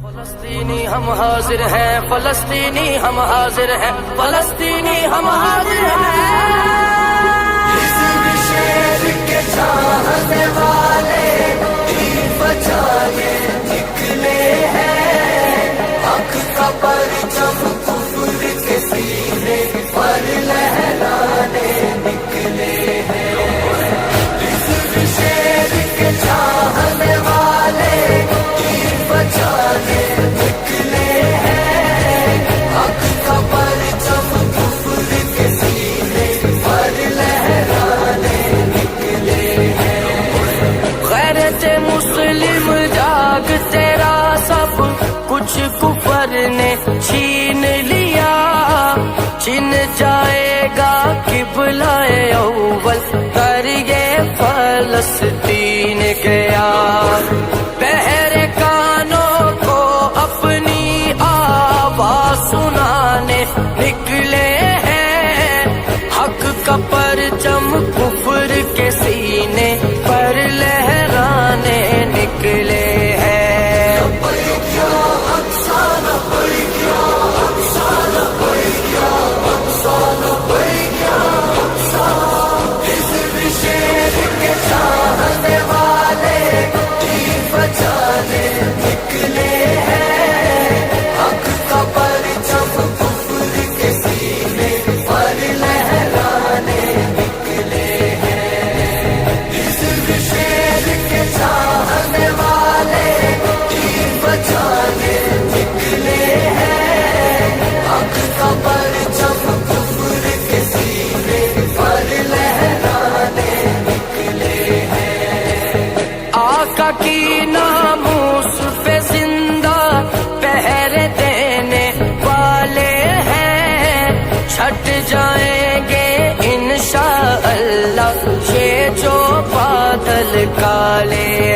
فلسطینی ہم حاضر ہیں، فلسطینی ہم حاضر ہیں، فلسطینی ہم حاضر ہیں۔ اس شیر کے چاہنے والے بچانے نکلے ہیں، حق کا پرچم کفر کے سینے پر لہرانے نکلے ہیں۔ اس شیر کے چاہنے والے بچانے نکلے ہیں، حق کا پرچم کفر کے سینے پر لہرانے نکلے ہیں۔ غیرت مسلم جاگ تیرا سب کچھ کفر نے چھین لیا، چھن جائے گا قبلہ اول کر یہ فلسطین گیا۔ بہرے کانوں کو اپنی آواز سنانے نکلے ہیں، حق کا پرچم کفر کے سینے پر لہرانے نکلے ہیں۔ آقا کی ناموس پہ زندہ پہرے دینے والے ہیں، چھٹ جائیں گے انشاءاللہ یہ جو بادل کالے